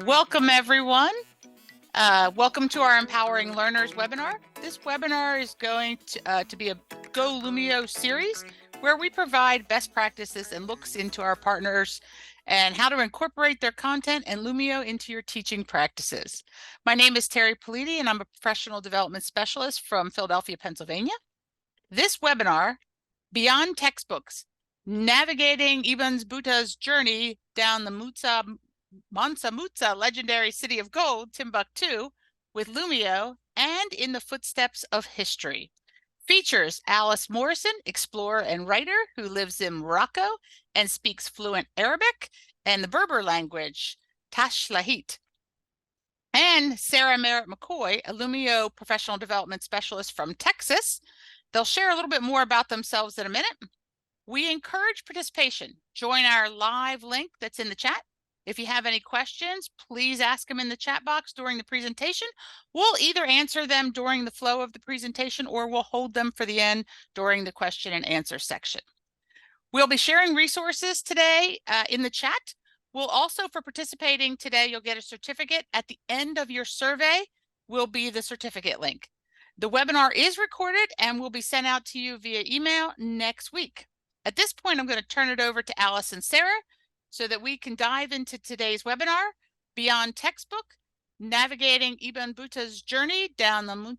Welcome, everyone. Welcome to our Empowering Learners webinar. This webinar is going to be a Go Lumio series where we provide best practices and looks into our partners and how to incorporate their content and Lumio into your teaching practices. My name is Terry Politi, and I'm a professional development specialist from Philadelphia, Pennsylvania. This webinar, Beyond Textbooks, Navigating Ibn Battuta's Journey Down the Mansa Musa legendary city of gold, Timbuktu, with Lumio and In the Footsteps of History. Features Alice Morrison, explorer and writer who lives in Morocco and speaks fluent Arabic and the Berber language, Tashlahit. And Sarah Merritt McCoy, a Lumio professional development specialist from Texas. They'll share a little bit more about themselves in a minute. We encourage participation. Join our live link that's in the chat. If you have any questions, please ask them in the chat box during the presentation. We'll either answer them during the flow of the presentation or we'll hold them for the end during the question and answer section. We'll be sharing resources today in the chat. We'll also, for participating today, you'll get a certificate. At the end of your survey will be the certificate link. The webinar is recorded and will be sent out to you via email next week. At this point, I'm going to turn it over to Alice and Sarah so that we can dive into today's webinar, Beyond Textbook, Navigating Ibn Battuta's Journey Down the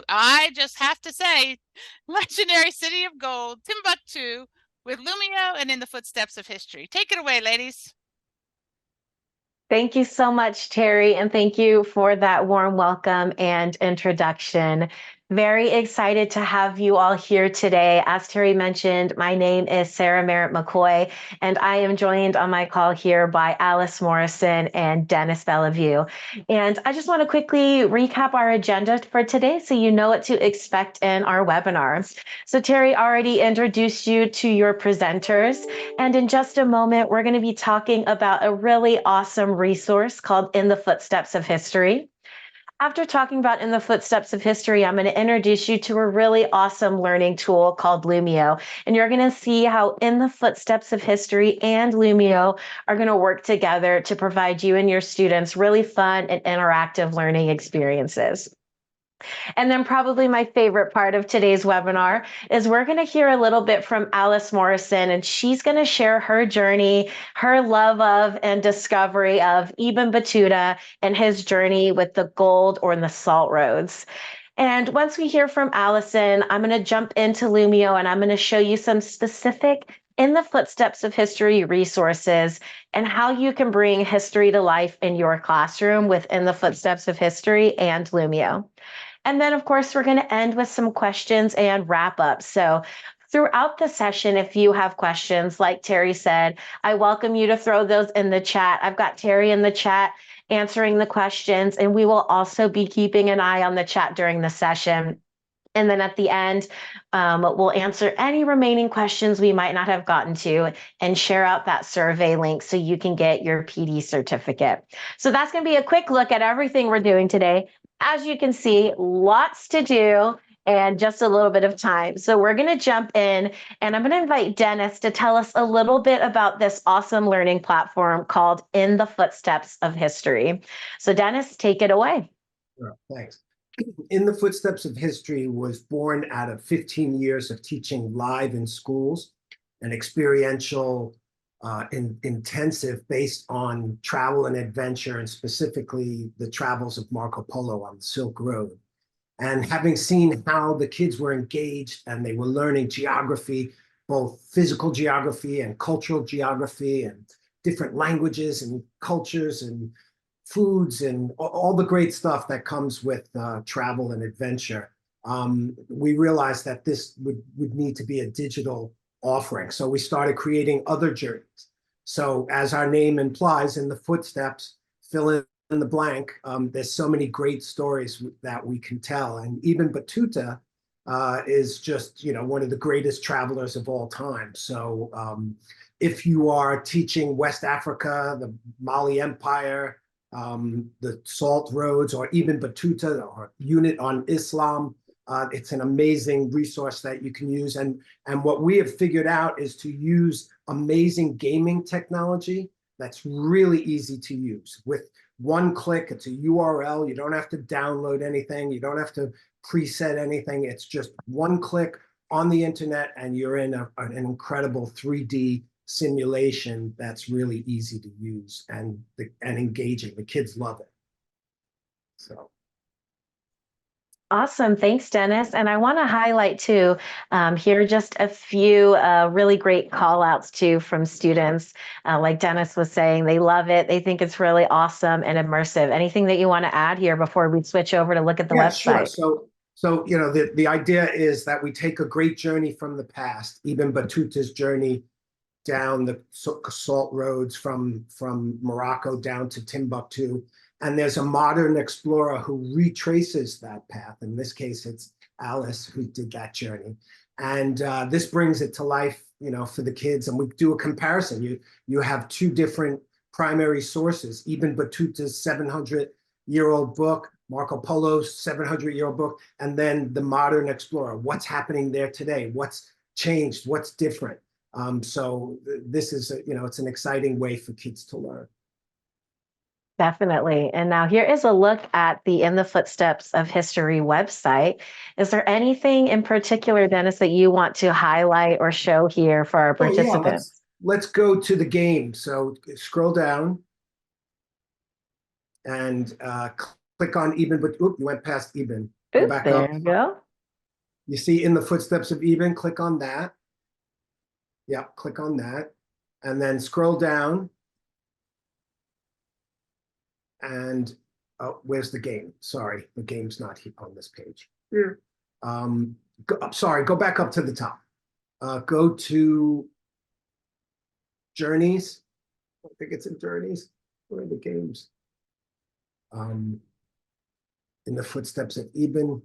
I just have to say, legendary city of gold, Timbuktu, with Lumio and In the Footsteps of History. Take it away, ladies. Thank you so much, Terry, and thank you for that warm welcome and introduction. Very excited to have you all here today. As Terry mentioned, my name is Sarah Merritt McCoy, and I am joined on my call here by Alice Morrison and Dennis Bellevue. And I just want to quickly recap our agenda for today so you know what to expect in our webinar. So Terry already introduced you to your presenters, and in just a moment, we're going to be talking about a really awesome resource called In the Footsteps of History. After talking about In the Footsteps of History, I'm going to introduce you to a really awesome learning tool called Lumio. And you're going to see how In the Footsteps of History and Lumio are going to work together to provide you and your students really fun and interactive learning experiences. And then probably my favorite part of today's webinar is we're going to hear a little bit from Alice Morrison, and she's going to share her journey, her love of and discovery of Ibn Battuta and his journey with the gold or in the salt roads. And once we hear from Allison, I'm going to jump into Lumio and I'm going to show you some specific In the Footsteps of History resources and how you can bring history to life in your classroom with In the Footsteps of History and Lumio. And then, of course, we're going to end with some questions and wrap up. So throughout the session, if you have questions, like Terry said, I welcome you to throw those in the chat. I've got Terry in the chat answering the questions, and we will also be keeping an eye on the chat during the session. And then at the end, we'll answer any remaining questions we might not have gotten to and share out that survey link so you can get your PD certificate. So that's going to be a quick look at everything we're doing today. As you can see, lots to do and just a little bit of time. So we're going to jump in, and I'm going to invite Dennis to tell us a little bit about this awesome learning platform called In the Footsteps of History. So Dennis, take it away. Sure, thanks. In the Footsteps of History was born out of 15 years of teaching live in schools, an experiential intensive based on travel and adventure, and specifically the travels of Marco Polo on the Silk Road. And having seen how the kids were engaged and they were learning geography, both physical geography and cultural geography and different languages and cultures and foods and all the great stuff that comes with travel and adventure, we realized that this would need to be a digital offering. So we started creating other journeys. So as our name implies, In the Footsteps, fill in the blank, there's so many great stories that we can tell. And Ibn Battuta is just, one of the greatest travelers of all time. So if you are teaching West Africa, the Mali Empire, the Salt Roads, or Ibn Battuta, or unit on Islam, It's an amazing resource that you can use. And what we have figured out is to use amazing gaming technology that's really easy to use. With one click, it's a URL. You don't have to download anything. You don't have to preset anything. It's just one click on the internet, and you're in an incredible 3D simulation that's really easy to use and engaging. The kids love it. So. Awesome. Thanks, Dennis. And I want to highlight too, here are just a few really great call outs too from students. Like Dennis was saying, they love it. They think it's really awesome and immersive. Anything that you want to add here before we switch over to look at the website? Sure. So the idea is that we take a great journey from the past, Ibn Battuta's journey down the salt roads from Morocco down to Timbuktu. And there's a modern explorer who retraces that path. In this case, it's Alice who did that journey. And this brings it to life, for the kids. And we do a comparison. You have two different primary sources, Ibn Battuta's 700-year-old book, Marco Polo's 700-year-old book, and then the modern explorer. What's happening there today? What's changed? What's different? So this is, it's an exciting way for kids to learn. Definitely. And now here is a look at the In the Footsteps of History website. Is there anything in particular, Dennis, that you want to highlight or show here for our participants? Let's go to the game. So scroll down and click on Ibn, but you went past Ibn. Go back up. There you go. You see In the Footsteps of Ibn, click on that. Yeah, click on that. And then scroll down. And where's the game? Sorry, the game's not here on this page. Here. Go back up to the top. Go to Journeys. I think it's in Journeys. Where are the games? In the Footsteps of Ibn.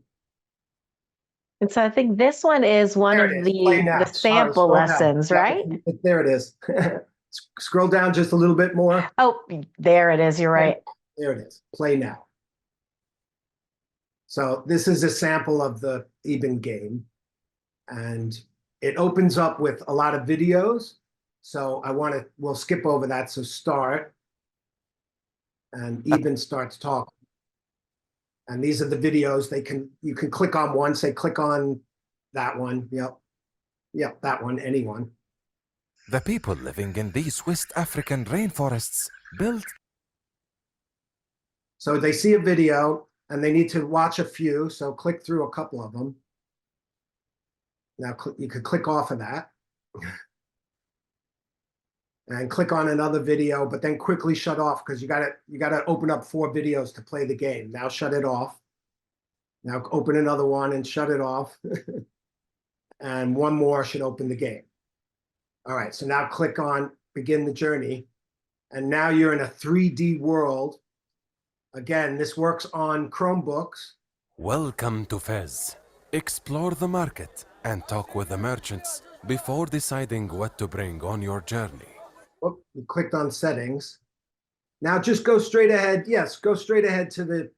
And so I think this one is one of the sample lessons, right? There it is. Scroll down just a little bit more. Oh, there it is. You're right. There it is. Play now. So this is a sample of the Ibn game. And it opens up with a lot of videos. So we'll skip over that. So start. And Ibn starts talking. And these are the videos. You can click on one, say click on that one. Yep, that one, anyone. The people living in these West African rainforests built. So they see a video and they need to watch a few. So click through a couple of them. Now you could click off of that and click on another video, but then quickly shut off because you gotta open up 4 videos to play the game. Now shut it off. Now open another one and shut it off. And one more should open the game. All right, so now click on begin the journey. And now you're in a 3D world. Again, this works on Chromebooks. Welcome to Fez. Explore the market and talk with the merchants before deciding what to bring on your journey. Oh, you clicked on settings. Now just go straight ahead. Yes, go straight ahead to the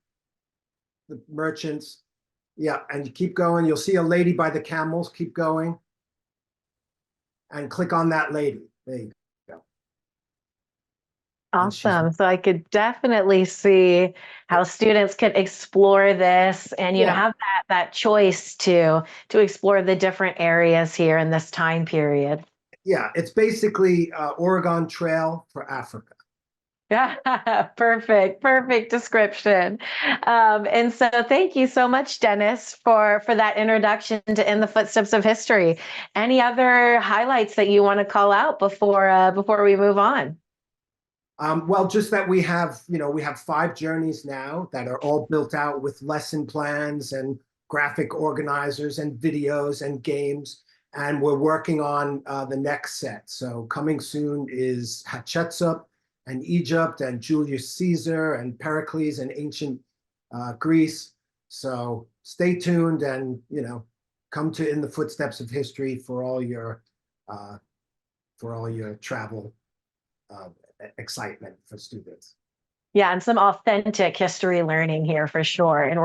merchants. Yeah, and you keep going. You'll see a lady by the camels. Keep going. And click on that lady. There you go. Awesome. So I could definitely see how students could explore this and, have that choice to explore the different areas here in this time period. Yeah, it's basically Oregon Trail for Africa. Yeah, perfect description. And so thank you so much, Dennis, for that introduction to In the Footsteps of History. Any other highlights that you want to call out before we move on? Well, just that we have 5 journeys now that are all built out with lesson plans and graphic organizers and videos and games. And we're working on the next set. So coming soon is Hatshepsut and Egypt and Julius Caesar and Pericles and ancient Greece. So stay tuned and, come to In the Footsteps of History for all your travel excitement for students. Yeah, and some authentic history learning here for sure. And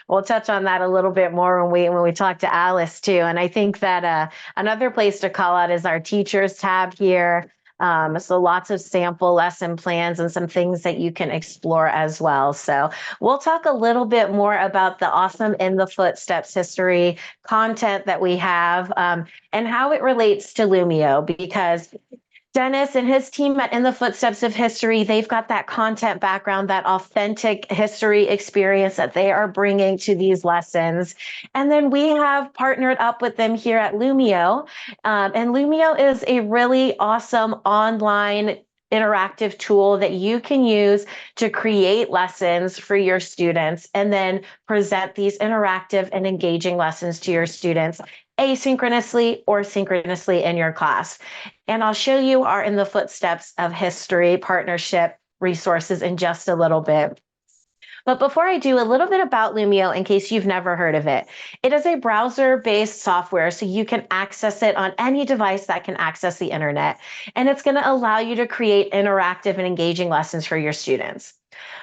we'll touch on that a little bit more when we talk to Alice too. And I think that another place to call out is our teachers tab here. So lots of sample lesson plans and some things that you can explore as well. So we'll talk a little bit more about the awesome In the Footsteps history content that we have, and how it relates to Lumio, because Dennis and his team at In the Footsteps of History, they've got that content background, that authentic history experience that they are bringing to these lessons. And then we have partnered up with them here at Lumio. And Lumio is a really awesome online interactive tool that you can use to create lessons for your students and then present these interactive and engaging lessons to your students asynchronously or synchronously in your class. And I'll show you our In the Footsteps of History partnership resources in just a little bit. But before I do, a little bit about Lumio in case you've never heard of it. It is a browser-based software, so you can access it on any device that can access the internet. And it's going to allow you to create interactive and engaging lessons for your students.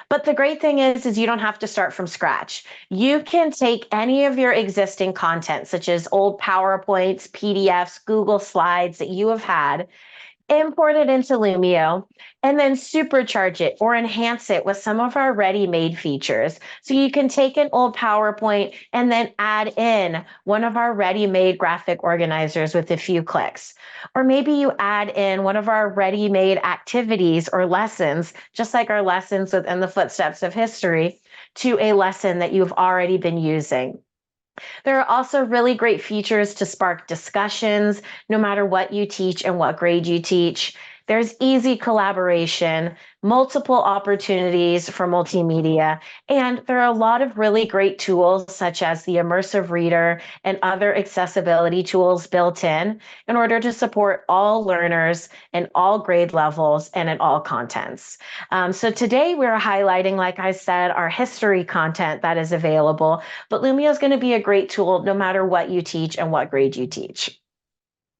But the great thing is you don't have to start from scratch. You can take any of your existing content, such as old PowerPoints, PDFs, Google Slides that you have had, import it into Lumio, and then supercharge it or enhance it with some of our ready-made features. So you can take an old PowerPoint and then add in one of our ready-made graphic organizers with a few clicks. Or maybe you add in one of our ready-made activities or lessons, just like our lessons within the Footsteps of History, to a lesson that you've already been using. There are also really great features to spark discussions, no matter what you teach and what grade you teach. There's easy collaboration, multiple opportunities for multimedia, and there are a lot of really great tools such as the immersive reader and other accessibility tools built in order to support all learners in all grade levels and in all contents. So today we're highlighting, like I said, our history content that is available, but Lumio is going to be a great tool no matter what you teach and what grade you teach.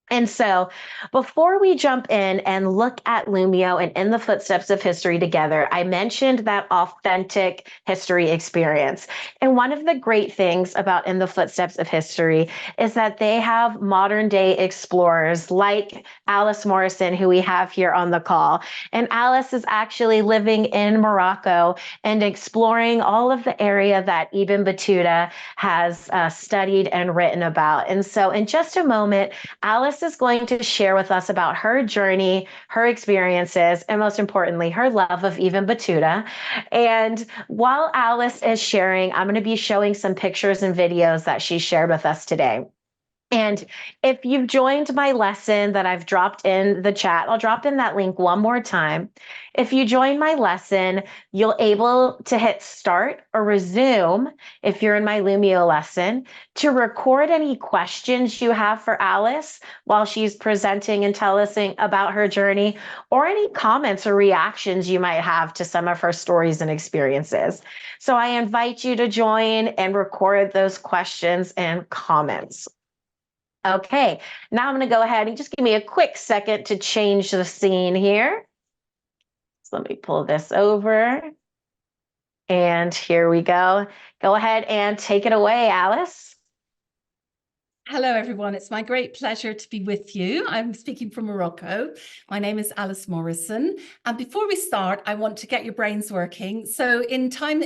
And so before we jump in and look at Lumio and In the Footsteps of History together, I mentioned that authentic history experience. And one of the great things about In the Footsteps of History is that they have modern day explorers like Alice Morrison, who we have here on the call. And Alice is actually living in Morocco and exploring all of the area that Ibn Battuta has studied and written about. And so in just a moment, Alice is going to share with us about her journey, her experiences, and most importantly, her love of Ibn Battuta. And while Alice is sharing, I'm going to be showing some pictures and videos that she shared with us today. And if you've joined my lesson that I've dropped in the chat, I'll drop in that link one more time. If you join my lesson, you'll able to hit start or resume if you're in my Lumio lesson to record any questions you have for Alice while she's presenting and telling us about her journey, or any comments or reactions you might have to some of her stories and experiences. So I invite you to join and record those questions and comments. Okay, now I'm going to go ahead and just give me a quick second to change the scene here. So let me pull this over. And here we go. Go ahead and take it away, Alice. Hello, everyone. It's my great pleasure to be with you. I'm speaking from Morocco. My name is Alice Morrison. And before we start, I want to get your brains working. So in time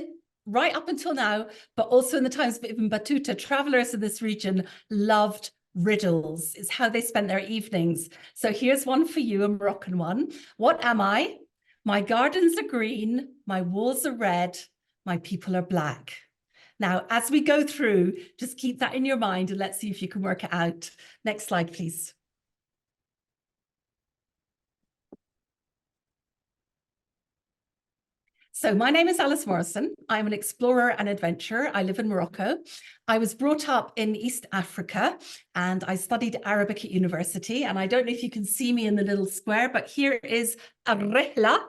right up until now, but also in the times of Ibn Battuta, travelers in this region loved riddles. It's how they spent their evenings. So here's one for you, a Moroccan one. What am I? My gardens are green, my walls are red, my people are black. Now, as we go through, just keep that in your mind and let's see if you can work it out. Next slide, please. So my name is Alice Morrison. I'm an explorer and adventurer. I live in Morocco. I was brought up in East Africa and I studied Arabic at university. And I don't know if you can see me in the little square, but here is Ar-Rihla,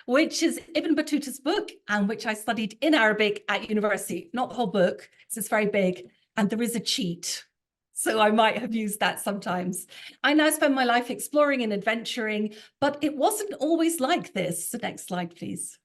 which is Ibn Battuta's book and which I studied in Arabic at university. Not the whole book, it's very big. And there is a cheat. So I might have used that sometimes. I now spend my life exploring and adventuring, but it wasn't always like this. So next slide, please.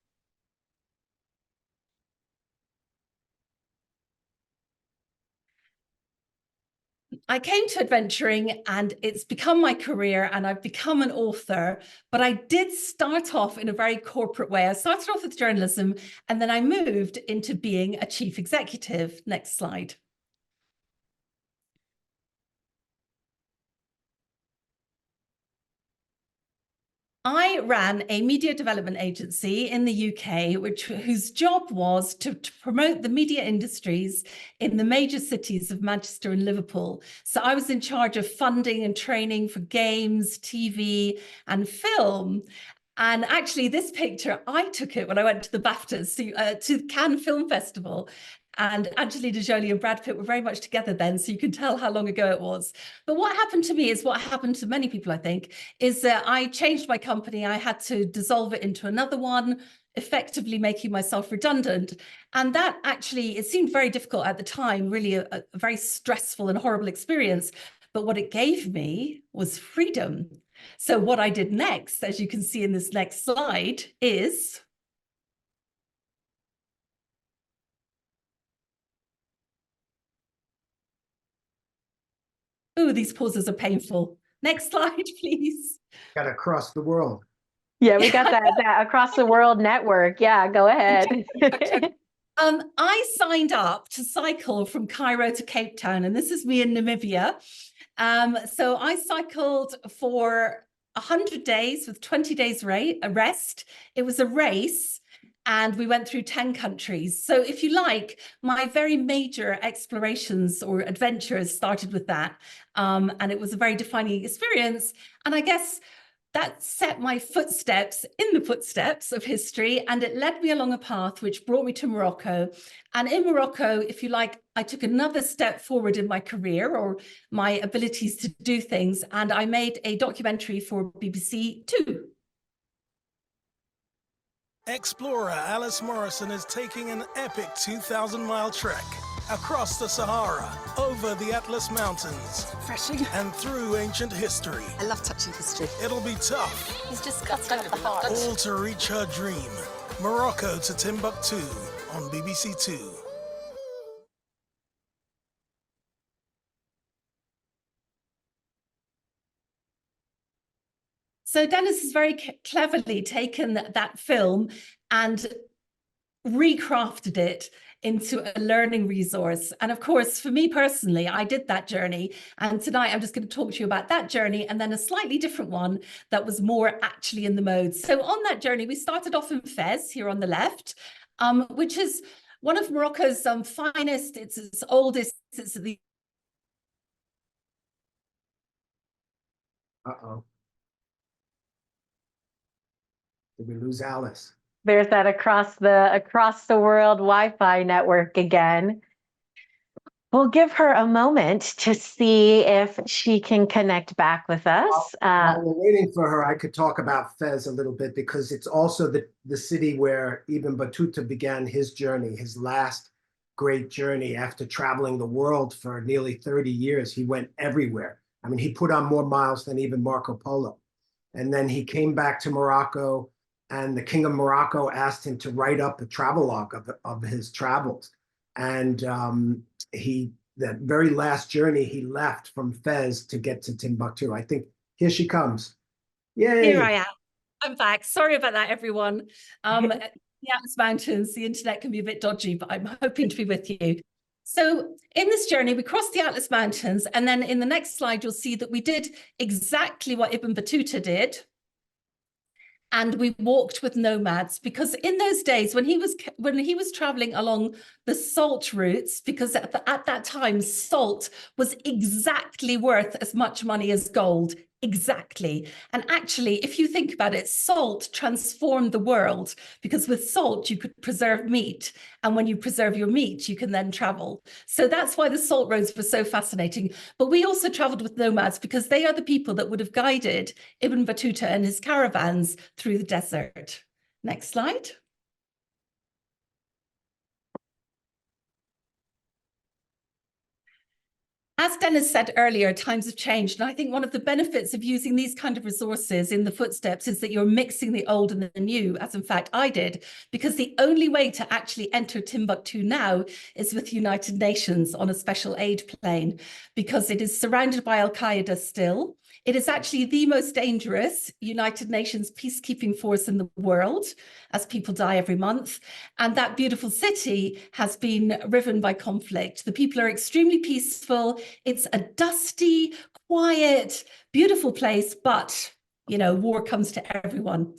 I came to adventuring and it's become my career and I've become an author, but I did start off in a very corporate way. I started off with journalism and then I moved into being a chief executive. Next slide. I ran a media development agency in the UK, whose job was to promote the media industries in the major cities of Manchester and Liverpool. So I was in charge of funding and training for games, TV, and film. And actually, this picture, I took it when I went to the BAFTAs, to Cannes Film Festival. And Angelina Jolie and Brad Pitt were very much together then, so you can tell how long ago it was. But what happened to me is what happened to many people, I think, is that I changed my company. I had to dissolve it into another one, effectively making myself redundant. And that actually, it seemed very difficult at the time, really a very stressful and horrible experience. But what it gave me was freedom. So what I did next, as you can see in this next slide, is oh, these pauses are painful. Next slide, please. Got to cross the world. Yeah, we got that across the world network. Yeah, go ahead. I signed up to cycle from Cairo to Cape Town, and this is me in Namibia. So I cycled for 100 days with 20 days rest. It was a race. And we went through 10 countries. So if you like, my very major explorations or adventures started with that. And it was a very defining experience. And I guess that set my footsteps in the footsteps of history, and it led me along a path which brought me to Morocco. And in Morocco, if you like, I took another step forward in my career or my abilities to do things. And I made a documentary for BBC Two. Explorer Alice Morrison is taking an epic 2,000-mile trek across the Sahara, over the Atlas Mountains, Refreshing. and through ancient history. I love touching history. It'll be tough, He's just got over the heart. all to reach her dream. Morocco to Timbuktu on BBC Two. So Dennis has very cleverly taken that film and recrafted it into a learning resource. And of course, for me personally, I did that journey. And tonight I'm just going to talk to you about that journey and then a slightly different one that was more actually in the mode. So on that journey, we started off in Fez here on the left, which is one of Morocco's finest, it's its oldest, it's the... Uh-oh. Did we lose Alice? There's that across the world Wi-Fi network again. We'll give her a moment to see if she can connect back with us. While we're waiting for her, I could talk about Fez a little bit because it's also the city where Ibn Battuta began his journey, his last great journey after traveling the world for nearly 30 years. He went everywhere. I mean, he put on more miles than even Marco Polo. And then he came back to Morocco, and the King of Morocco asked him to write up a travelogue of his travels. And that very last journey, he left from Fez to get to Timbuktu. I think here she comes. Yay! Here I am. I'm back. Sorry about that, everyone. The Atlas Mountains, the internet can be a bit dodgy, but I'm hoping to be with you. So in this journey, we crossed the Atlas Mountains, and then in the next slide, you'll see that we did exactly what Ibn Battuta did. And we walked with nomads, because in those days when he was traveling along the salt routes, because at that time salt was exactly worth as much money as gold, exactly. And actually, if you think about it, salt transformed the world, because with salt you could preserve meat, and when you preserve your meat you can then travel. So that's why the salt roads were so fascinating. But we also traveled with nomads because they are the people that would have guided Ibn Battuta and his caravans through the desert. Next slide. As Dennis said earlier, times have changed. And I think one of the benefits of using these kind of resources in the footsteps is that you're mixing the old and the new, as in fact I did, because the only way to actually enter Timbuktu now is with the United Nations on a special aid plane, because it is surrounded by Al-Qaeda still. It is actually the most dangerous United Nations peacekeeping force in the world, as people die every month. And that beautiful city has been riven by conflict. The people are extremely peaceful. It's a dusty, quiet, beautiful place, but, you know, war comes to everyone.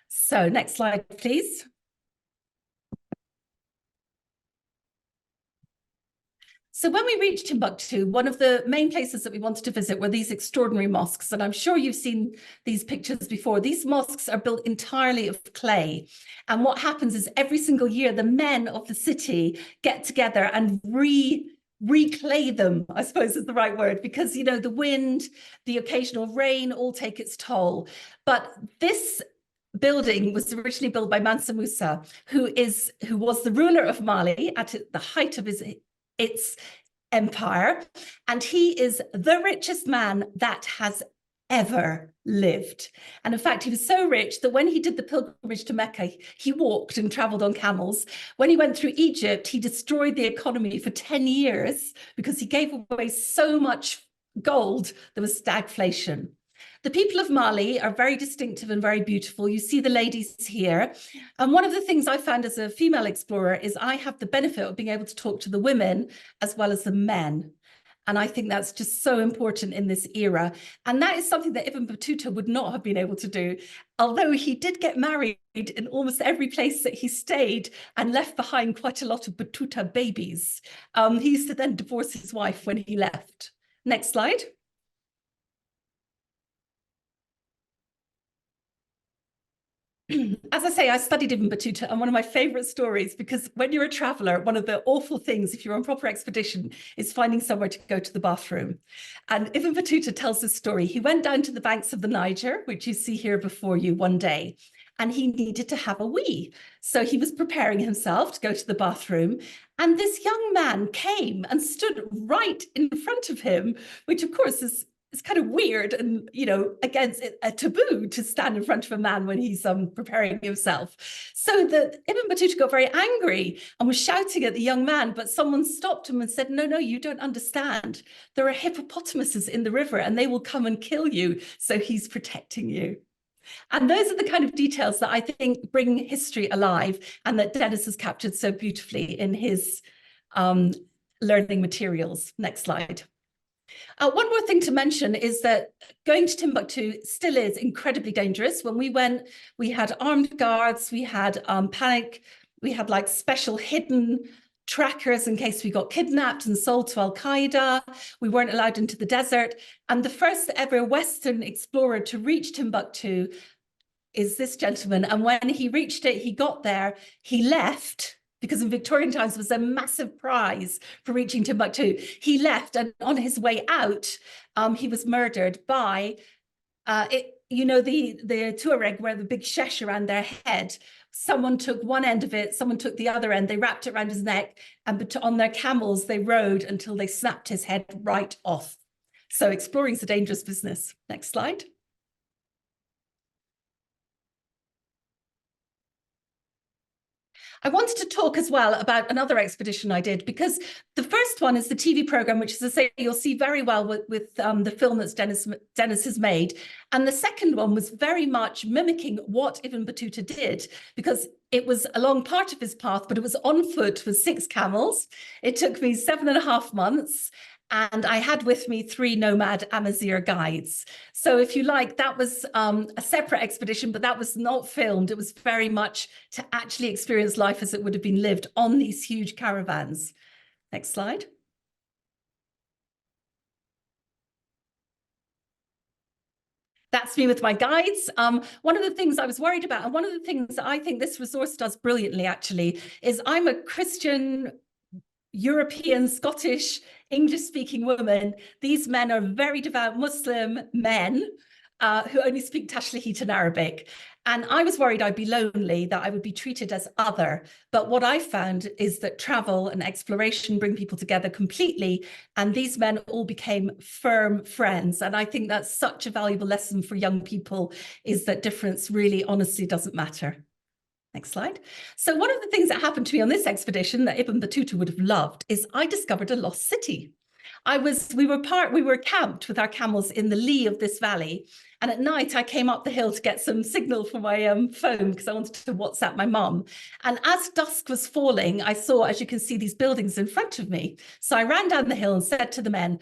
So next slide, please. So when we reached Timbuktu, one of the main places that we wanted to visit were these extraordinary mosques. And I'm sure you've seen these pictures before. These mosques are built entirely of clay. And what happens is every single year, the men of the city get together and reclay them, I suppose is the right word, because, you know, the wind, the occasional rain all take its toll. But this building was originally built by Mansa Musa, who was the ruler of Mali at the height of its empire, and he is the richest man that has ever lived. And in fact, he was so rich that when he did the pilgrimage to Mecca, he walked and traveled on camels. When he went through Egypt, he destroyed the economy for 10 years because he gave away so much gold, there was stagflation. The people of Mali are very distinctive and very beautiful. You see the ladies here. And one of the things I found as a female explorer is I have the benefit of being able to talk to the women as well as the men. And I think that's just so important in this era. And that is something that Ibn Battuta would not have been able to do, although he did get married in almost every place that he stayed and left behind quite a lot of Battuta babies. He used to then divorce his wife when he left. Next slide. As I say, I studied Ibn Battuta, and one of my favorite stories, because when you're a traveler, one of the awful things, if you're on proper expedition, is finding somewhere to go to the bathroom. And Ibn Battuta tells this story. He went down to the banks of the Niger, which you see here before you, one day, and he needed to have a wee. So he was preparing himself to go to the bathroom, and this young man came and stood right in front of him, which of course is it's kind of weird and, you know, against a taboo to stand in front of a man when he's preparing himself. So that Ibn Battuta got very angry and was shouting at the young man, but someone stopped him and said, no, no, you don't understand. There are hippopotamuses in the river and they will come and kill you. So he's protecting you. And those are the kind of details that I think bring history alive and that Dennis has captured so beautifully in his learning materials. Next slide. One more thing to mention is that going to Timbuktu still is incredibly dangerous. When we went, we had armed guards, we had panic, we had like special hidden trackers in case we got kidnapped and sold to Al-Qaeda. We weren't allowed into the desert. And the first ever Western explorer to reach Timbuktu is this gentleman. And when he reached it, he got there, he left, because in Victorian times was a massive prize for reaching Timbuktu. He left, and on his way out, he was murdered by, you know, the Tuareg wear the big shesh around their head. Someone took one end of it, someone took the other end, they wrapped it around his neck, and on their camels, they rode until they snapped his head right off. So exploring is a dangerous business. Next slide. I wanted to talk as well about another expedition I did, because the first one is the TV program, which, as I say, you'll see very well with the film that Dennis has made. And the second one was very much mimicking what Ibn Battuta did, because it was along part of his path, but it was on foot with 6 camels. It took me 7.5 months. And I had with me 3 nomad Amazigh guides. So if you like, that was a separate expedition, but that was not filmed. It was very much to actually experience life as it would have been lived on these huge caravans. Next slide. That's me with my guides. One of the things I was worried about, and one of the things that I think this resource does brilliantly actually, is I'm a Christian, European, Scottish, English-speaking woman. These men are very devout Muslim men. who only speak Tashlahit and Arabic. And I was worried I'd be lonely, that I would be treated as other. But what I found is that travel and exploration bring people together completely. And these men all became firm friends. And I think that's such a valuable lesson for young people, is that difference really honestly doesn't matter. Next slide. So one of the things that happened to me on this expedition that Ibn Battuta would have loved is I discovered a lost city. We were camped with our camels in the lee of this valley. And at night, I came up the hill to get some signal for my phone because I wanted to WhatsApp my mum. And as dusk was falling, I saw, as you can see, these buildings in front of me. So I ran down the hill and said to the men,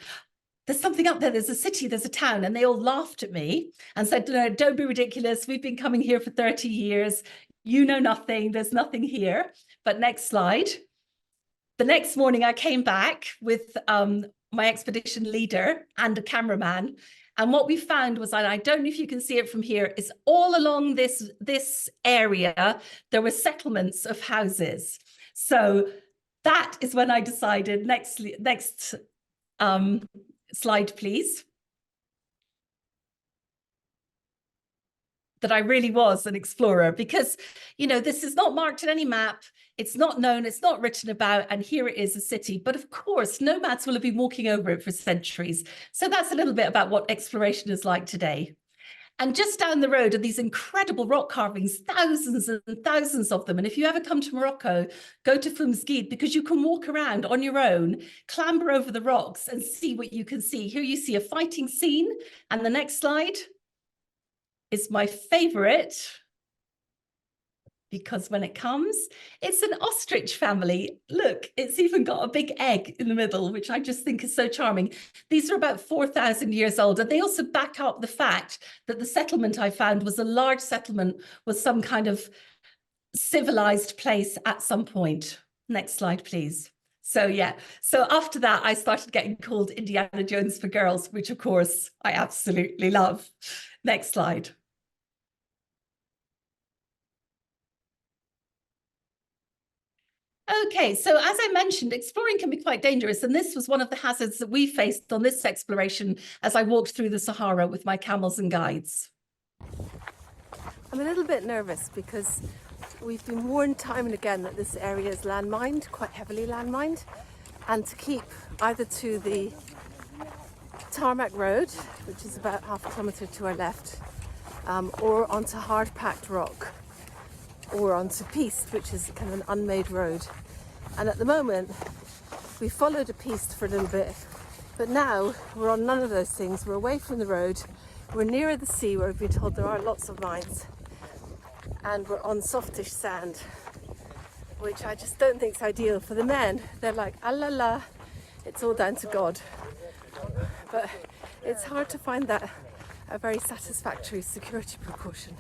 there's something up there, there's a city, there's a town. And they all laughed at me and said, no, don't be ridiculous. We've been coming here for 30 years. You know nothing, there's nothing here. But next slide. The next morning I came back with my expedition leader and a cameraman. And what we found was, and I don't know if you can see it from here, is all along this area, there were settlements of houses. So that is when I decided, next slide, please, that I really was an explorer, because, you know, this is not marked in any map. It's not known, it's not written about, and here it is, a city. But of course, nomads will have been walking over it for centuries. So that's a little bit about what exploration is like today. And just down the road are these incredible rock carvings, thousands and thousands of them. And if you ever come to Morocco, go to Fumsgid, because you can walk around on your own, clamber over the rocks and see what you can see. Here you see a fighting scene. And the next slide is my favorite, because when it comes, it's an ostrich family. Look, it's even got a big egg in the middle, which I just think is so charming. These are about 4,000 years old. And they also back up the fact that the settlement I found was a large settlement, was some kind of civilized place at some point. Next slide, please. So yeah, so after that, I started getting called Indiana Jones for girls, which of course I absolutely love. Next slide. Okay, so as I mentioned, exploring can be quite dangerous, and this was one of the hazards that we faced on this exploration as I walked through the Sahara with my camels and guides. I'm a little bit nervous because we've been warned time and again that this area is landmined, quite heavily landmined, and to keep either to the tarmac road, which is about half a kilometre to our left, or onto hard-packed rock, or onto piste, which is kind of an unmade road. And at the moment, we followed a piste for a little bit, but now we're on none of those things. We're away from the road, we're nearer the sea where we've been told there are lots of mines, and we're on softish sand, which I just don't think is ideal for the men. They're like, ah la la, it's all down to God. But it's hard to find that a very satisfactory security precaution.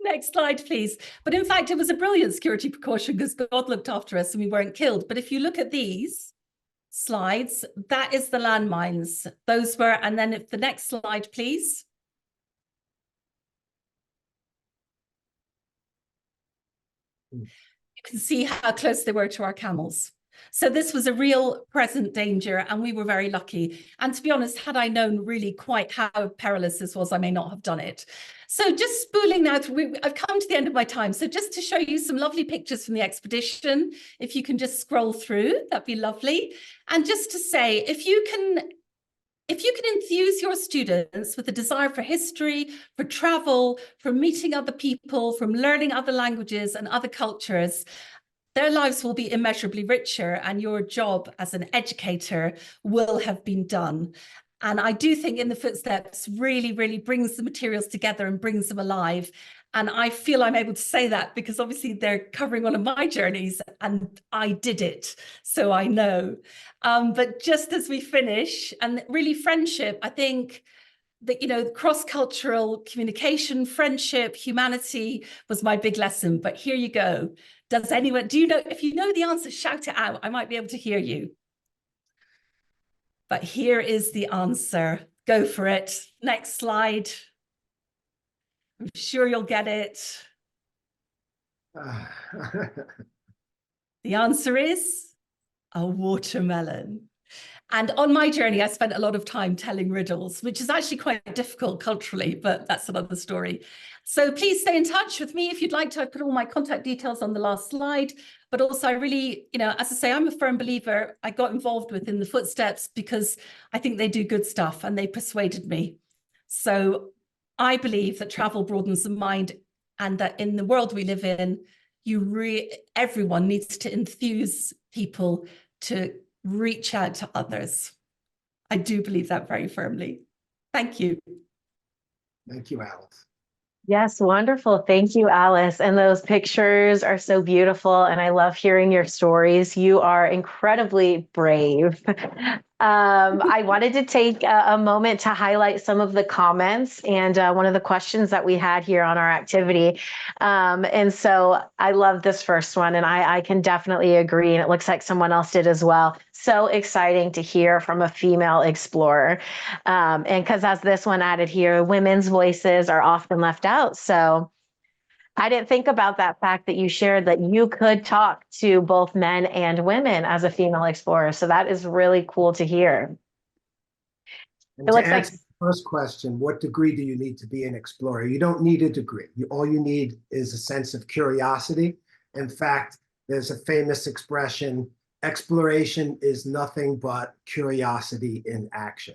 Next slide, please. But in fact, it was a brilliant security precaution because God looked after us and we weren't killed. But if you look at these slides, that is the landmines. Those were, and then if the next slide, please. You can see how close they were to our camels. So this was a real present danger, and we were very lucky. And to be honest, had I known really quite how perilous this was, I may not have done it. So just spooling now, I've come to the end of my time. So just to show you some lovely pictures from the expedition, if you can just scroll through, that'd be lovely. And just to say, if you can enthuse your students with a desire for history, for travel, for meeting other people, from learning other languages and other cultures, their lives will be immeasurably richer, and your job as an educator will have been done. And I do think In the Footsteps really, really brings the materials together and brings them alive. And I feel I'm able to say that because obviously they're covering one of my journeys and I did it, so I know. But just as we finish, and really friendship, I think that, you know, cross-cultural communication, friendship, humanity was my big lesson. But here you go. Does anyone, do you know, if you know the answer, shout it out. I might be able to hear you. But here is the answer. Go for it. Next slide. I'm sure you'll get it. The answer is A watermelon. And on my journey, I spent a lot of time telling riddles, which is actually quite difficult culturally, but that's another story. So please stay in touch with me if you'd like to. I put all my contact details on the last slide, but also I really, as I say, I'm a firm believer. I got involved within the Footsteps because I think they do good stuff and they persuaded me. So I believe that travel broadens the mind and that in the world we live in, everyone needs to enthuse people to reach out to others. I do believe that very firmly. Thank you. Thank you, Alice. Yes, wonderful. Thank you, Alice. And those pictures are so beautiful. And I love hearing your stories. You are incredibly brave. I wanted to take a moment to highlight some of the comments and one of the questions that we had here on our activity. And so I love this first one, and I can definitely agree. And it looks like someone else did as well. So exciting to hear from a female explorer. And because as this one added here, women's voices are often left out. So I didn't think about that fact that you shared that you could talk to both men and women as a female explorer. So that is really cool to hear. And to answer the first question, what degree do you need to be an explorer? You don't need a degree. All you need is a sense of curiosity. In fact, there's a famous expression, exploration is nothing but curiosity in action.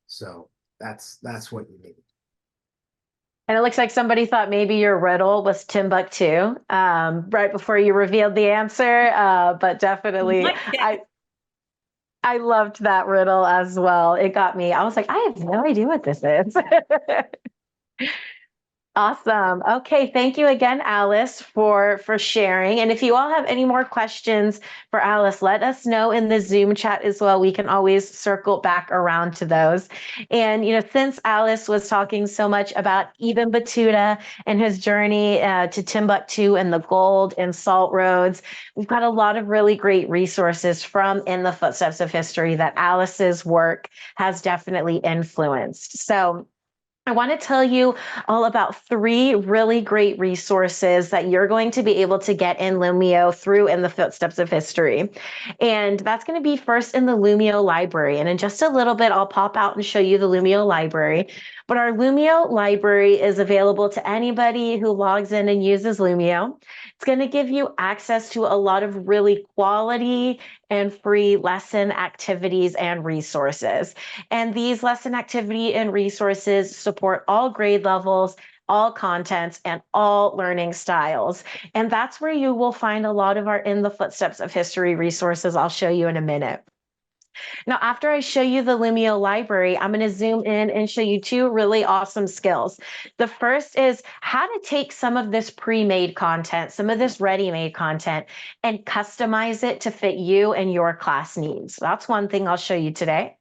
So that's what you need. And it looks like somebody thought maybe your riddle was Timbuktu right before you revealed the answer, but definitely I loved that riddle as well. It got me. I was like, I have no idea what this is. Awesome. Okay, thank you again, Alice, for sharing. And if you all have any more questions for Alice, let us know in the Zoom chat as well. We can always circle back around to those. And since Alice was talking so much about Ibn Battuta and his journey to Timbuktu and the gold and salt roads, we've got a lot of really great resources from In the Footsteps of History that Alice's work has definitely influenced. So I want to tell you all about 3 really great resources that you're going to be able to get in Lumio through In the Footsteps of History. And that's going to be first in the Lumio library. And in just a little bit, I'll pop out and show you the Lumio library. But our Lumio library is available to anybody who logs in and uses Lumio. It's going to give you access to a lot of really quality and free lesson activities and resources. And these lesson activity and resources support all grade levels, all contents, and all learning styles. And that's where you will find a lot of our In the Footsteps of History resources. I'll show you in a minute. Now, after I show you the Lumio library, I'm going to zoom in and show you 2 really awesome skills. The first is how to take some of this pre-made content, some of this ready-made content, and customize it to fit you and your class needs. That's one thing I'll show you today.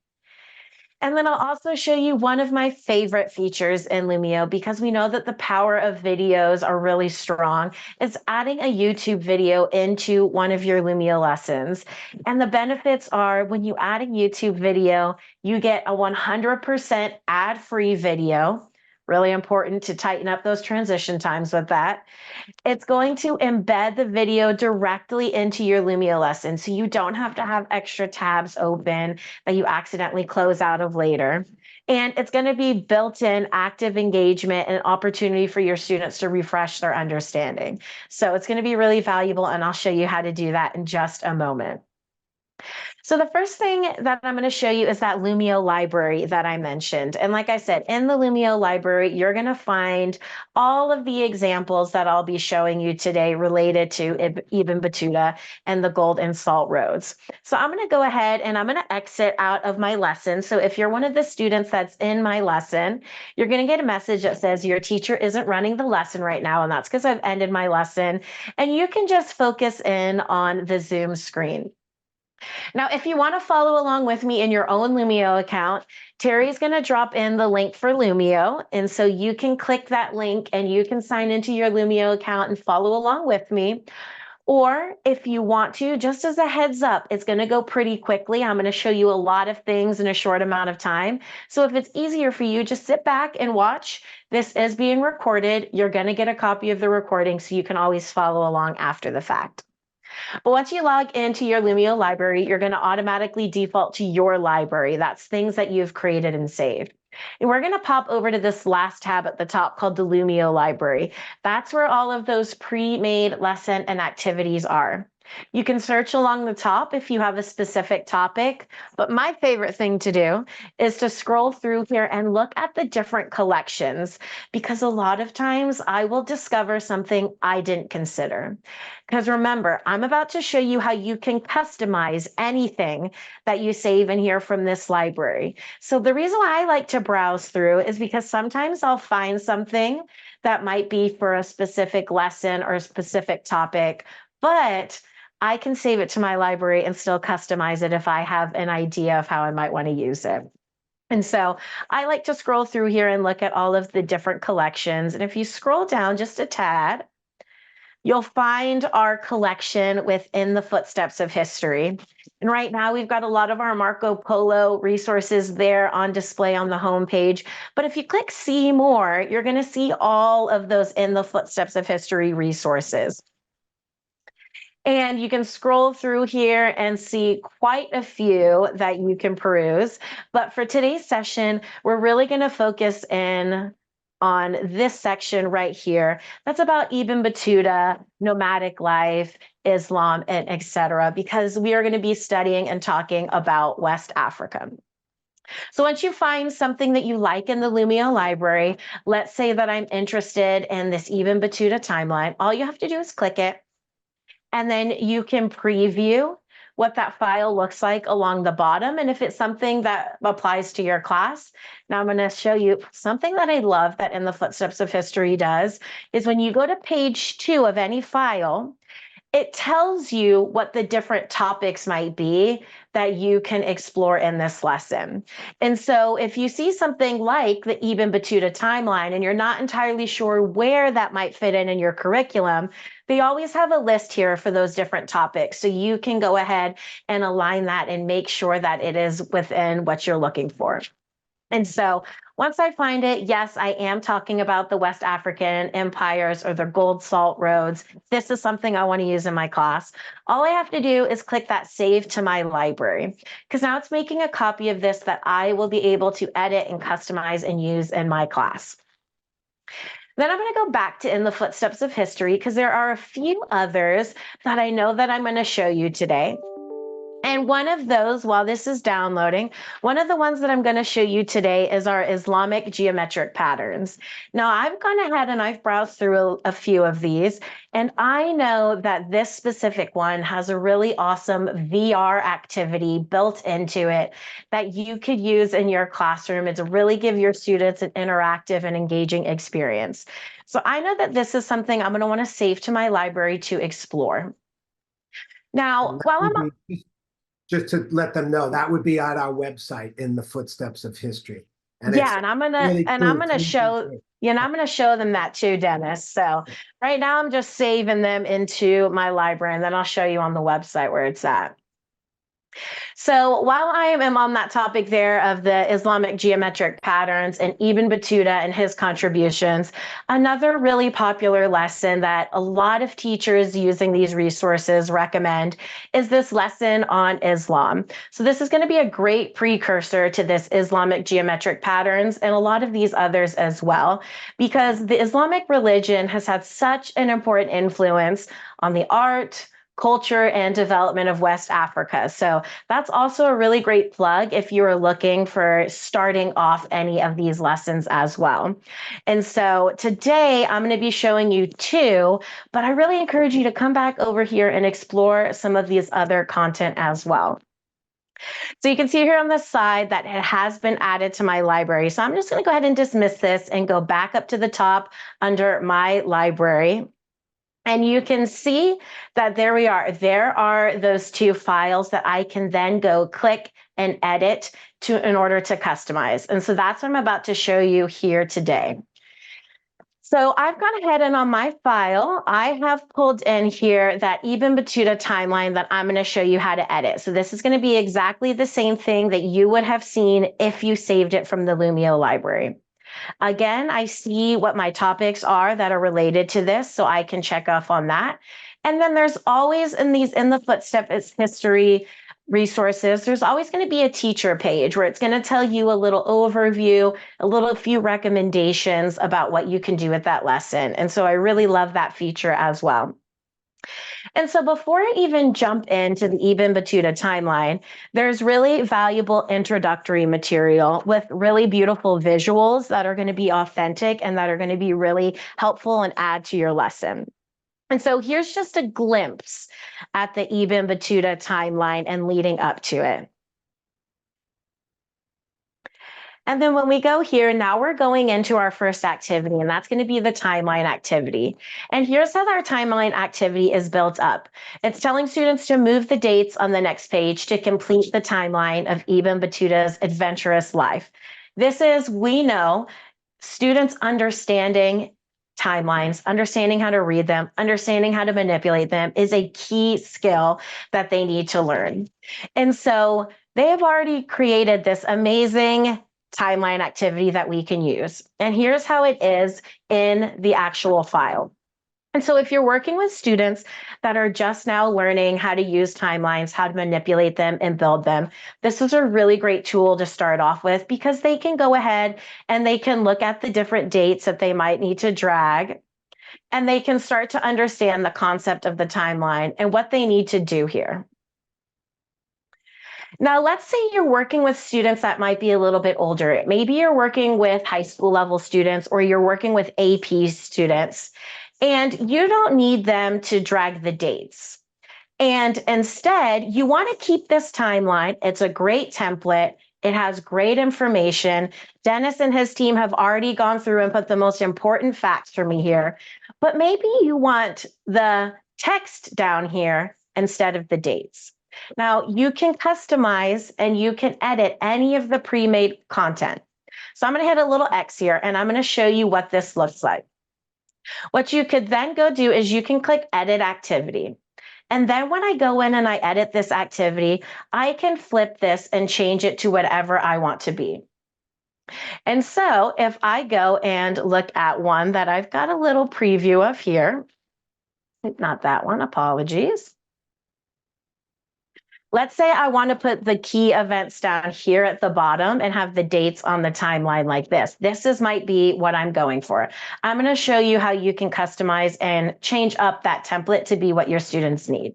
And then I'll also show you one of my favorite features in Lumio, because we know that the power of videos are really strong. It's adding a YouTube video into one of your Lumio lessons. And the benefits are when you add a YouTube video, you get a 100% ad-free video. Really important to tighten up those transition times with that. It's going to embed the video directly into your Lumio lesson, so you don't have to have extra tabs open that you accidentally close out of later. And it's going to be built-in active engagement and opportunity for your students to refresh their understanding. So it's going to be really valuable, and I'll show you how to do that in just a moment. So the first thing that I'm going to show you is that Lumio library that I mentioned. And like I said, in the Lumio library, you're going to find all of the examples that I'll be showing you today related to Ibn Battuta and the gold and salt roads. So I'm going to go ahead and I'm going to exit out of my lesson. So if you're one of the students that's in my lesson, you're going to get a message that says your teacher isn't running the lesson right now. And that's because I've ended my lesson. And you can just focus in on the Zoom screen. Now, if you want to follow along with me in your own Lumio account, Terry's going to drop in the link for Lumio. And so you can click that link and you can sign into your Lumio account and follow along with me. Or if you want to, just as a heads up, it's going to go pretty quickly. I'm going to show you a lot of things in a short amount of time. So if it's easier for you, just sit back and watch. This is being recorded. You're going to get a copy of the recording so you can always follow along after the fact. But once you log into your Lumio library, you're going to automatically default to your library. That's things that you've created and saved. And we're going to pop over to this last tab at the top called the Lumio library. That's where all of those pre-made lesson and activities are. You can search along the top if you have a specific topic, but my favorite thing to do is to scroll through here and look at the different collections, because a lot of times I will discover something I didn't consider. Because remember, I'm about to show you how you can customize anything that you save in here from this library. So the reason why I like to browse through is because sometimes I'll find something that might be for a specific lesson or a specific topic, but I can save it to my library and still customize it if I have an idea of how I might want to use it. And so I like to scroll through here and look at all of the different collections. And if you scroll down just a tad, you'll find our collection within the Footsteps of History. And right now we've got a lot of our Marco Polo resources there on display on the homepage. But if you click See More, you're going to see all of those in the Footsteps of History resources. And you can scroll through here and see quite a few that you can peruse. But for today's session, we're really going to focus in on this section right here. That's about Ibn Battuta, nomadic life, Islam, and etc., because we are going to be studying and talking about West Africa. So once you find something that you like in the Lumio library, let's say that I'm interested in this Ibn Battuta timeline, all you have to do is click it. And then you can preview what that file looks like along the bottom. And if it's something that applies to your class, now I'm going to show you something that I love that in the Footsteps of History does is when you go to page 2 of any file, it tells you what the different topics might be that you can explore in this lesson. And so if you see something like the Ibn Battuta timeline and you're not entirely sure where that might fit in your curriculum, they always have a list here for those different topics. So you can go ahead and align that and make sure that it is within what you're looking for. And so once I find it, yes, I am talking about the West African empires or the gold salt roads. This is something I want to use in my class. All I have to do is click that save to my library, because now it's making a copy of this that I will be able to edit and customize and use in my class. Then I'm going to go back to In the Footsteps of History, because there are a few others that I know that I'm going to show you today. And one of those, while this is downloading, one of the ones that I'm going to show you today is our Islamic geometric patterns. Now, I've gone ahead and I've browsed through a few of these, and I know that this specific one has a really awesome VR activity built into it that you could use in your classroom and to really give your students an interactive and engaging experience. So I know that this is something I'm going to want to save to my library to explore. Now, while I'm just to let them know, that would be at our website in the Footsteps of History. And yeah, and I'm gonna show them that too, Dennis. So right now I'm just saving them into my library, and then I'll show you on the website where it's at. So while I am on that topic there of the Islamic geometric patterns and Ibn Battuta and his contributions, another really popular lesson that a lot of teachers using these resources recommend is this lesson on Islam. So this is going to be a great precursor to this Islamic geometric patterns and a lot of these others as well, because the Islamic religion has had such an important influence on the art, culture, and development of West Africa. So that's also a really great plug if you are looking for starting off any of these lessons as well. And so today I'm going to be showing you 2, but I really encourage you to come back over here and explore some of these other content as well. So you can see here on the side that it has been added to my library. So I'm just going to go ahead and dismiss this and go back up to the top under my library. And you can see that there we are. There are those 2 files that I can then go click and edit in order to customize. And so that's what I'm about to show you here today. So I've gone ahead and on my file, I have pulled in here that Ibn Battuta timeline that I'm going to show you how to edit. So this is going to be exactly the same thing that you would have seen if you saved it from the Lumio library. Again, I see what my topics are that are related to this, so I can check off on that. And then there's always in the footsteps history resources, there's always going to be a teacher page where it's going to tell you a little overview, a few recommendations about what you can do with that lesson. And so I really love that feature as well. And so before I even jump into the Ibn Battuta timeline, there's really valuable introductory material with really beautiful visuals that are going to be authentic and that are going to be really helpful and add to your lesson. And so here's just a glimpse at the Ibn Battuta timeline and leading up to it. And then when we go here, now we're going into our first activity, and that's going to be the timeline activity. And here's how our timeline activity is built up. It's telling students to move the dates on the next page to complete the timeline of Ibn Battuta's adventurous life. This is, we know, students understanding timelines, understanding how to read them, understanding how to manipulate them is a key skill that they need to learn. And so they have already created this amazing timeline activity that we can use. And here's how it is in the actual file. And so if you're working with students that are just now learning how to use timelines, how to manipulate them and build them, this is a really great tool to start off with because they can go ahead and they can look at the different dates that they might need to drag, and they can start to understand the concept of the timeline and what they need to do here. Now, let's say you're working with students that might be a little bit older. Maybe you're working with high school level students or you're working with AP students, and you don't need them to drag the dates. And instead, you want to keep this timeline. It's a great template. It has great information. Dennis and his team have already gone through and put the most important facts for me here. But maybe you want the text down here instead of the dates. Now, you can customize and you can edit any of the pre-made content. So I'm going to hit a little X here, and I'm going to show you what this looks like. What you could then go do is you can click Edit Activity. And then when I go in and I edit this activity, I can flip this and change it to whatever I want to be. And so if I go and look at one that I've got a little preview of here, not that one, apologies. Let's say I want to put the key events down here at the bottom and have the dates on the timeline like this. Might be what I'm going for. I'm going to show you how you can customize and change up that template to be what your students need.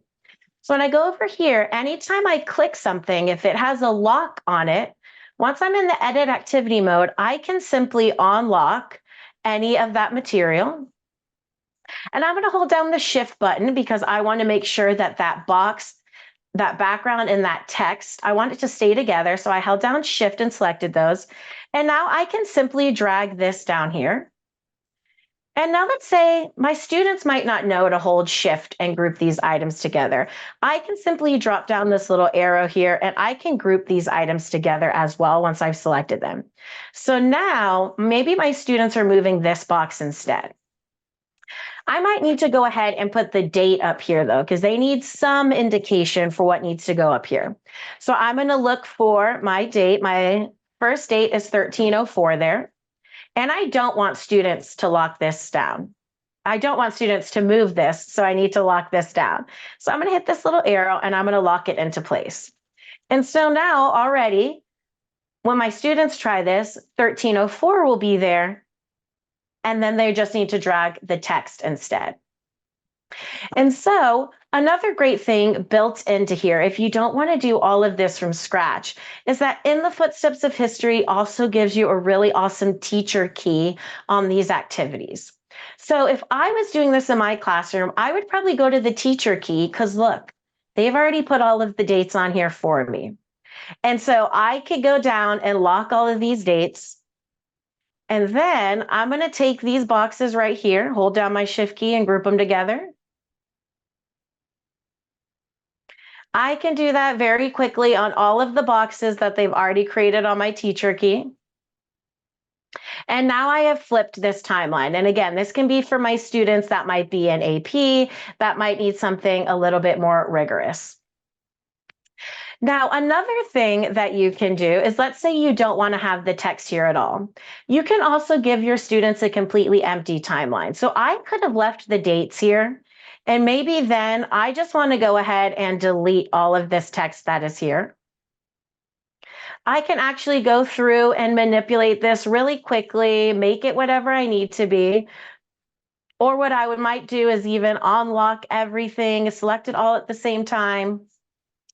So when I go over here, anytime I click something, if it has a lock on it, once I'm in the edit activity mode, I can simply unlock any of that material. And I'm going to hold down the shift button because I want to make sure that that box, that background and that text, I want it to stay together. So I held down shift and selected those. And now I can simply drag this down here. And now let's say my students might not know to hold shift and group these items together. I can simply drop down this little arrow here and I can group these items together as well once I've selected them. So now maybe my students are moving this box instead. I might need to go ahead and put the date up here though, because they need some indication for what needs to go up here. So I'm going to look for my date. My first date is 1304 there. And I don't want students to lock this down. I don't want students to move this, so I need to lock this down. So I'm going to hit this little arrow and I'm going to lock it into place. And so now already, when my students try this, 1304 will be there. And then they just need to drag the text instead. And so another great thing built into here, if you don't want to do all of this from scratch, is that In the Footsteps of History also gives you a really awesome teacher key on these activities. So if I was doing this in my classroom, I would probably go to the teacher key because look, they've already put all of the dates on here for me. And so I could go down and lock all of these dates. And then I'm going to take these boxes right here, hold down my shift key and group them together. I can do that very quickly on all of the boxes that they've already created on my teacher key. And now I have flipped this timeline. And again, this can be for my students that might be in AP, that might need something a little bit more rigorous. Now, another thing that you can do is, let's say you don't want to have the text here at all. You can also give your students a completely empty timeline. So I could have left the dates here And maybe then I just want to go ahead and delete all of this text that is here. I can actually go through and manipulate this really quickly, make it whatever I need to be. Or what I might do is even unlock everything, select it all at the same time,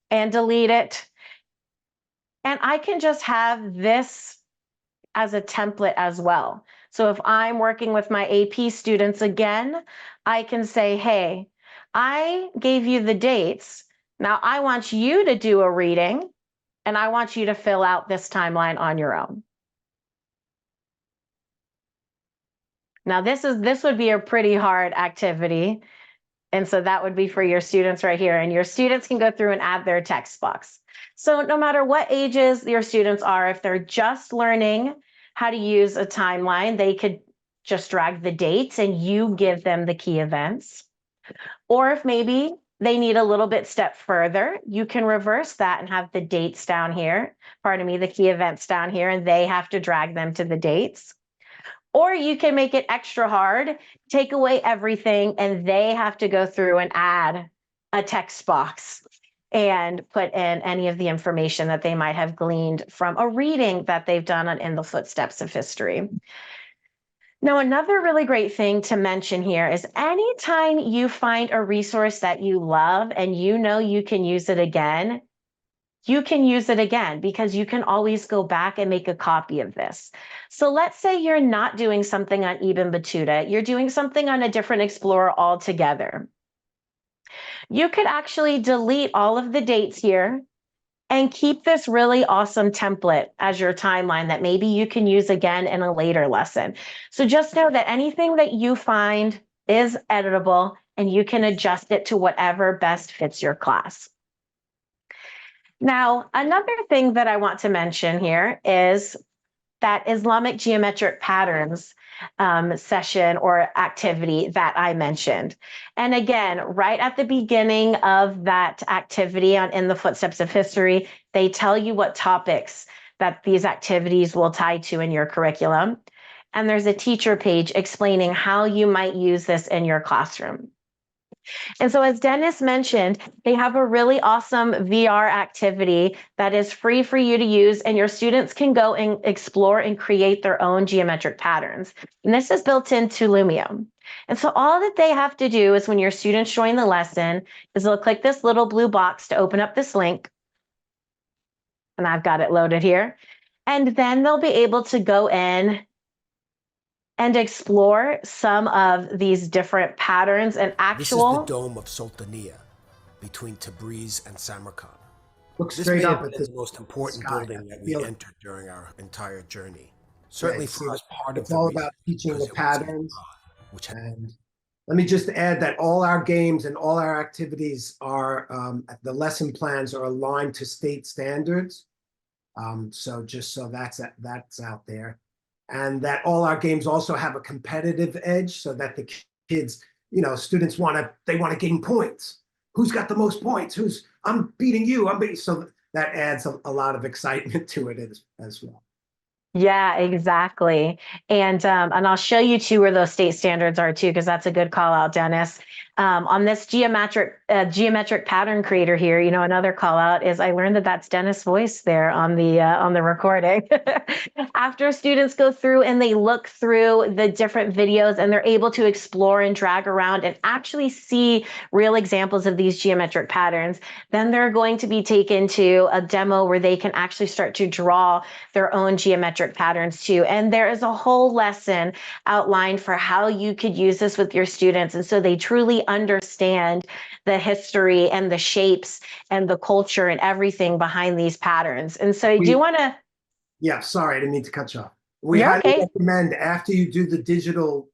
and delete it. And I can just have this as a template as well. So if I'm working with my AP students again, I can say, hey, I gave you the dates. Now I want you to do a reading, and I want you to fill out this timeline on your own. Now this would be a pretty hard activity. And so that would be for your students right here. And your students can go through and add their text box. So no matter what ages your students are, if they're just learning how to use a timeline, they could just drag the dates and you give them the key events. Or if maybe they need a little bit step further, you can reverse that and have the dates down here, the key events down here, and they have to drag them to the dates. Or you can make it extra hard, take away everything, and they have to go through and add a text box and put in any of the information that they might have gleaned from a reading that they've done on In the Footsteps of History. Now, another really great thing to mention here is anytime you find a resource that you love and you know you can use it again, you can use it again because you can always go back and make a copy of this. So let's say you're not doing something on Ibn Battuta, you're doing something on a different explorer altogether. You could actually delete all of the dates here and keep this really awesome template as your timeline that maybe you can use again in a later lesson. So just know that anything that you find is editable and you can adjust it to whatever best fits your class. Now, another thing that I want to mention here is that Islamic geometric patterns session or activity that I mentioned. And again, right at the beginning of that activity on In the Footsteps of History, they tell you what topics that these activities will tie to in your curriculum. And there's a teacher page explaining how you might use this in your classroom. And so as Dennis mentioned, they have a really awesome VR activity that is free for you to use, and your students can go and explore and create their own geometric patterns. And this is built into Lumio. And so all that they have to do is when your students join the lesson is they'll click this little blue box to open up this link. And I've got it loaded here. And then they'll be able to go in and explore some of these different patterns and actual. This is the Dome of Sultaniya between Tabriz and Samarkand. Look This straight may up have at been this the most important sky. building that I we feel it. entered during our entire journey. Certainly see for us, part of It's the all reason about teaching because the it was patterns. which had And let me just add that all our games and all our activities are, the lesson plans are aligned to state standards. So just so that's out there. And that all our games also have a competitive edge so that the kids, students want to gain points. Who's got the most points? I'm beating you. So that adds a lot of excitement to it as well. Yeah, exactly. And I'll show you too where those state standards are too, because that's a good call out, Dennis. On this geometric pattern creator here, another call out is I learned that that's Dennis' voice there on the recording. After students go through and they look through the different videos and they're able to explore and drag around and actually see real examples of these geometric patterns, then they're going to be taken to a demo where they can actually start to draw their own geometric patterns too. And there is a whole lesson outlined for how you could use this with your students. And so they truly understand the history and the shapes and the culture and everything behind these patterns. And so I do want to. Yeah, sorry, I didn't mean to cut you off. We You're highly okay. recommend after you do the digital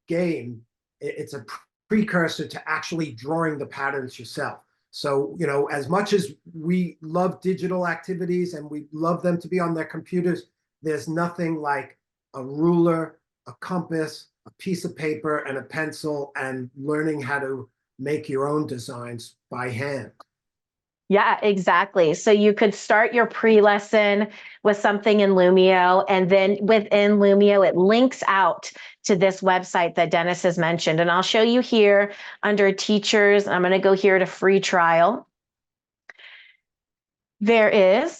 game, it's a precursor to actually drawing the patterns yourself. So, as much as we love digital activities and we love them to be on their computers, there's nothing like a ruler, a compass, a piece of paper, and a pencil, and learning how to make your own designs by hand. Yeah, exactly. So you could start your pre-lesson with something in Lumio, and then within Lumio, it links out to this website that Dennis has mentioned. And I'll show you here under teachers. I'm going to go here to free trial. Let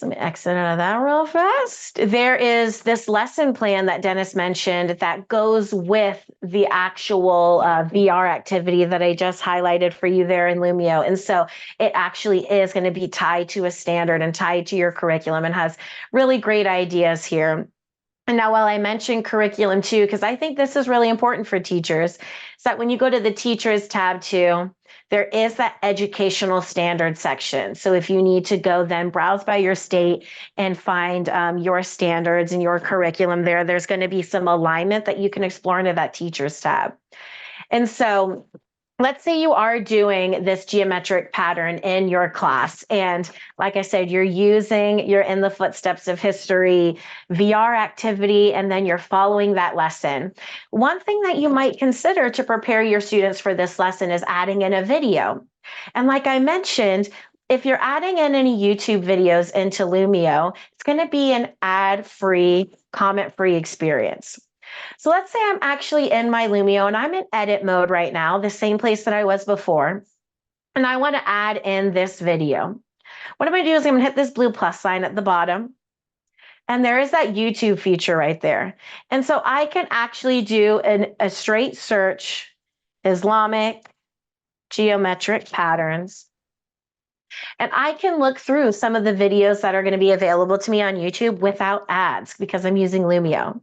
me exit out of that real fast. There is this lesson plan that Dennis mentioned that goes with the actual VR activity that I just highlighted for you there in Lumio. And so it actually is going to be tied to a standard and tied to your curriculum and has really great ideas here. And now, while I mentioned curriculum too, because I think this is really important for teachers, is that when you go to the teachers tab too, there is that educational standard section. So if you need to go then browse by your state and find your standards and your curriculum there, there's going to be some alignment that you can explore into that teachers tab. And so let's say you are doing this geometric pattern in your class. And like I said, you're in the footsteps of history VR activity, and then you're following that lesson. One thing that you might consider to prepare your students for this lesson is adding in a video. And like I mentioned, if you're adding in any YouTube videos into Lumio, it's going to be an ad-free, comment-free experience. So let's say I'm actually in my Lumio and I'm in edit mode right now, the same place that I was before, and I want to add in this video. What I'm going to do is I'm going to hit this blue plus sign at the bottom, and there is that YouTube feature right there. And so I can actually do a straight search, Islamic geometric patterns, and I can look through some of the videos that are going to be available to me on YouTube without ads because I'm using Lumio.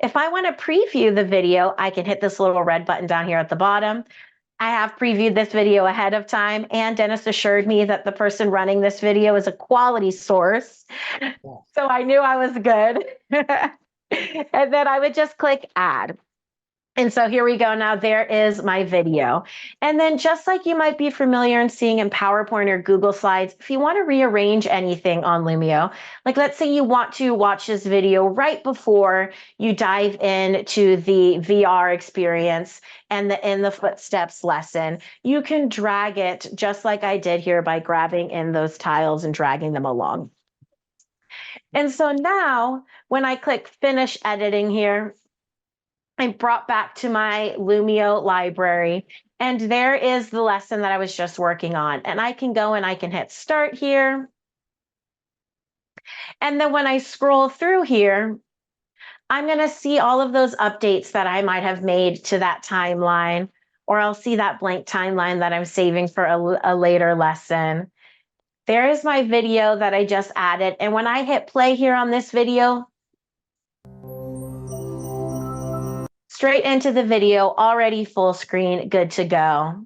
If I want to preview the video, I can hit this little red button down here at the bottom. I have previewed this video ahead of time, and Dennis assured me that the person running this video is a quality source. So I knew I was good. And then I would just click add. And so here we go. Now there is my video. And then just like you might be familiar in seeing in PowerPoint or Google Slides, if you want to rearrange anything on Lumio, like let's say you want to watch this video right before you dive into the VR experience and the in the footsteps lesson, you can drag it just like I did here by grabbing in those tiles and dragging them along. And so now when I click finish editing here, I'm brought back to my Lumio library, and there is the lesson that I was just working on. And I can go and I can hit start here. And then when I scroll through here, I'm going to see all of those updates that I might have made to that timeline, or I'll see that blank timeline that I'm saving for a later lesson. There is my video that I just added. And when I hit play here on this video, straight into the video, already full screen, good to go.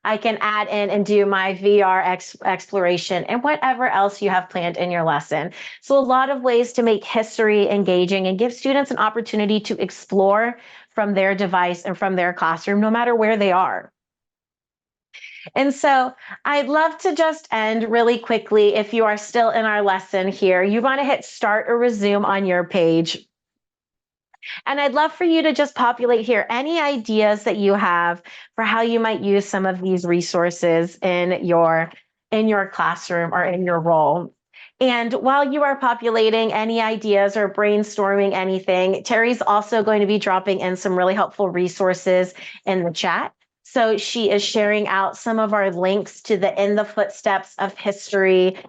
I can add in and do my VR exploration and whatever else you have planned in your lesson. So a lot of ways to make history engaging and give students an opportunity to explore from their device and from their classroom, no matter where they are. And so I'd love to just end really quickly. If you are still in our lesson here, you want to hit start or resume on your page. And I'd love for you to just populate here any ideas that you have for how you might use some of these resources in your classroom or in your role. And while you are populating any ideas or brainstorming anything, Terry's also going to be dropping in some really helpful resources in the chat. So she is sharing out some of our links to the In the Footsteps of History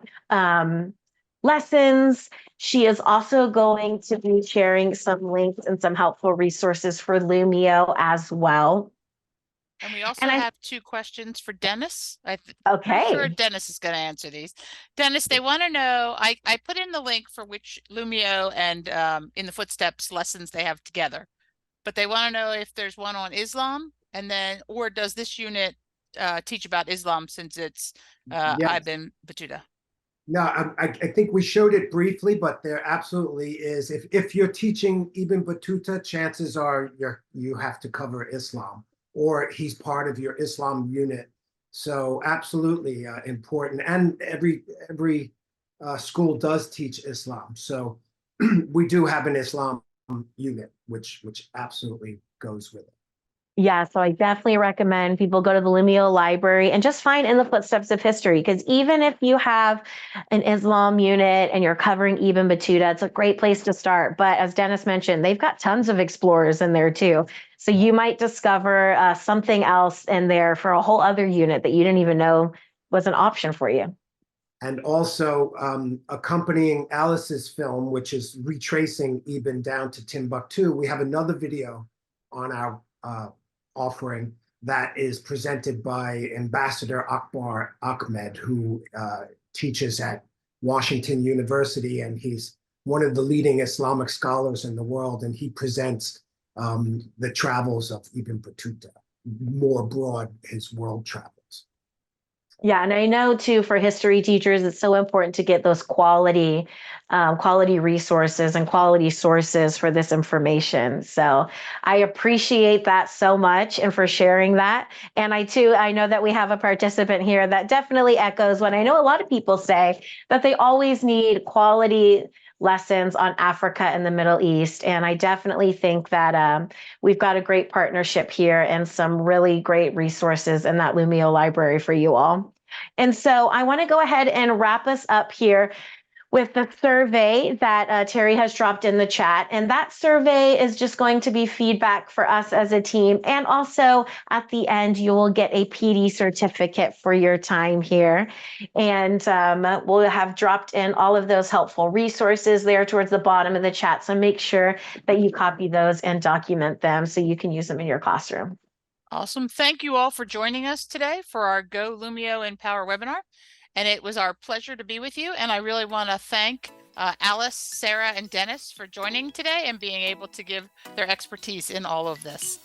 lessons. She is also going to be sharing some links and some helpful resources for Lumio as well. And we also have two questions for Dennis. Okay. I'm sure Dennis is going to answer these. Dennis, they want to know, I put in the link for which Lumio and In the Footsteps lessons they have together, but they want to know if there's one on Islam, and then, or does this unit teach about Islam since it's Ibn Battuta? No, I think we showed it briefly, but there absolutely is. If you're teaching Ibn Battuta, chances are you have to cover Islam, or he's part of your Islam unit. So absolutely important. And every school does teach Islam. So we do have an Islam unit, which absolutely goes with it. Yeah, so I definitely recommend people go to the Lumio library and just find In the Footsteps of History. Because even if you have an Islam unit and you're covering Ibn Battuta, it's a great place to start. But as Dennis mentioned, they've got tons of explorers in there too. So you might discover something else in there for a whole other unit that you didn't even know was an option for you. And also accompanying Alice's film, which is retracing Ibn down to Timbuktu, we have another video on our offering that is presented by Ambassador Akbar Ahmed, who teaches at Washington University, and he's one of the leading Islamic scholars in the world, and he presents the travels of Ibn Battuta, more broad, his world travels. Yeah, and I know too for history teachers, it's so important to get those quality resources and quality sources for this information. So I appreciate that so much and for sharing that. And I know that we have a participant here that definitely echoes what I know a lot of people say, that they always need quality lessons on Africa and the Middle East. And I definitely think that we've got a great partnership here and some really great resources in that Lumio library for you all. And so I want to go ahead and wrap us up here with the survey that Terry has dropped in the chat. And that survey is just going to be feedback for us as a team. And also at the end, you will get a PD certificate for your time here. And we'll have dropped in all of those helpful resources there towards the bottom of the chat. So make sure that you copy those and document them so you can use them in your classroom. Awesome. Thank you all for joining us today for our Go Lumio Empower webinar. And it was our pleasure to be with you. And I really want to thank Alice, Sarah, and Dennis for joining today and being able to give their expertise in all of this.